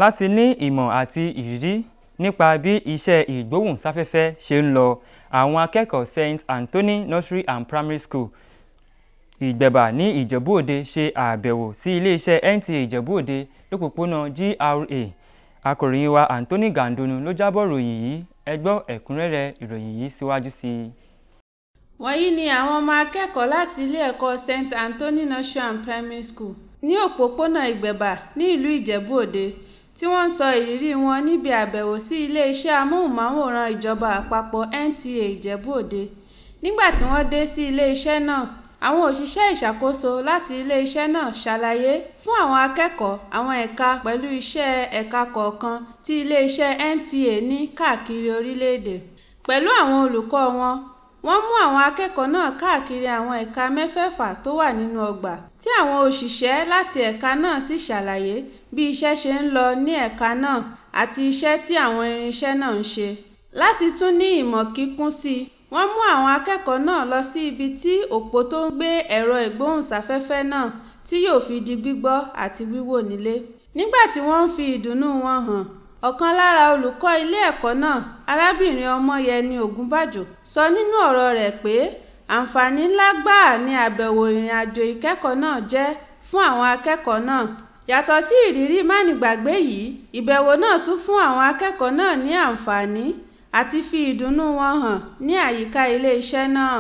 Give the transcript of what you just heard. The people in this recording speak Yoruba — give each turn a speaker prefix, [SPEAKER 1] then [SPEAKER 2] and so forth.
[SPEAKER 1] láti ní ìmọ̀ àti ìrírí nípa bí iṣẹ́ ìgbóhùnsáfẹ́fẹ́ ṣe ń lọ. Àwọn akẹ́kọ̀ọ́ St. Anthony Nursery and Primary School Ìgbẹ̀bà ní Ìjẹ̀bú-Òde ṣe àbẹ̀wò sí iléeṣẹ́ NTA Ìjẹ̀bú-Òde lópòpónà GRA. Akọ̀ròyìn wa Anthony Gandonu ló jábọ̀ ròyìn yìí. Ẹ gbọ́ ẹ̀kúnrẹ́rẹ́ ìròyìn yìí síwájú sí i.
[SPEAKER 2] Wọ̀nyí ni àwọn ọmọ akẹ́kọ̀ọ́ láti ilé ẹ̀kọ́ St. Anthony Nursery and Primary School ní òpópónà Ìgbẹ̀bà ní ìlú Ìjẹ̀bú-Òde tí wọ́n ń sọ ìrírí wọn níbi àbẹ̀wò sí iléeṣẹ́ amóhùnmáwòrán ìjọba àpapọ̀ NTA Ìjẹ̀bú-Òde. Nígbà tí wọ́n dé sí iléeṣẹ́ náà, àwọn òṣìṣẹ́ ìṣàkóso láti iléeṣẹ́ náà ṣàlàyé fún àwọn akẹ́kọ̀ọ́ àwọn ẹ̀ka pẹ̀lú iṣẹ́ ẹ̀ka kọ̀ọ̀kan tí iléeṣẹ́ NTA ní káàkiri orílẹ̀-èdè. Pẹ̀lú àwọn olùkọ́ wọn, wọ́n mú àwọn akẹ́kọ̀ọ́ náà káàkiri àwọn ẹ̀ka mẹ́fẹ̀ẹ̀fà tó wà nínú ọgbà, tí àwọn òṣìṣẹ́ láti ẹ̀ka náà sì ṣàlàyé bí iṣẹ́ ṣe ń lọ ní ẹ̀ka náà àti iṣẹ́ tí àwọn irinṣẹ́ náà ń ṣe. Láti tún ní ìmọ̀ kíkún sí i, wọ́n mú àwọn akẹ́kọ̀ọ́ náà lọ sí ibi tí òpó tó ń gbé ẹ̀rọ ìgbóhùnsáfẹ́fẹ́ náà tí yóò fi di gbígbọ́ àti wíwò nílé. Nígbà tí wọ́n ń fi ìdùnnú wọn hàn, ọ̀kan lára olùkọ́ ilé ẹ̀kọ́ náà, arábìnrin Ọmọyẹni Ògúnbàjò, sọ nínú ọ̀rọ̀ rẹ̀ pé àǹfààní ńlá gbáà ni àbẹ̀wò ìrìnàjò ìkẹ́kọ̀ọ́ náà jẹ́ fún àwọn akẹ́kọ̀ọ́ náà. Yàtọ̀ sí ìrírí mánigbàgbé yìí, ìbẹ̀wò náà tún fún àwọn akẹ́kọ̀ọ́ náà ní àǹfààní àti fi ìdùnnú wọn hàn ní àyíká ilé iṣẹ́ náà.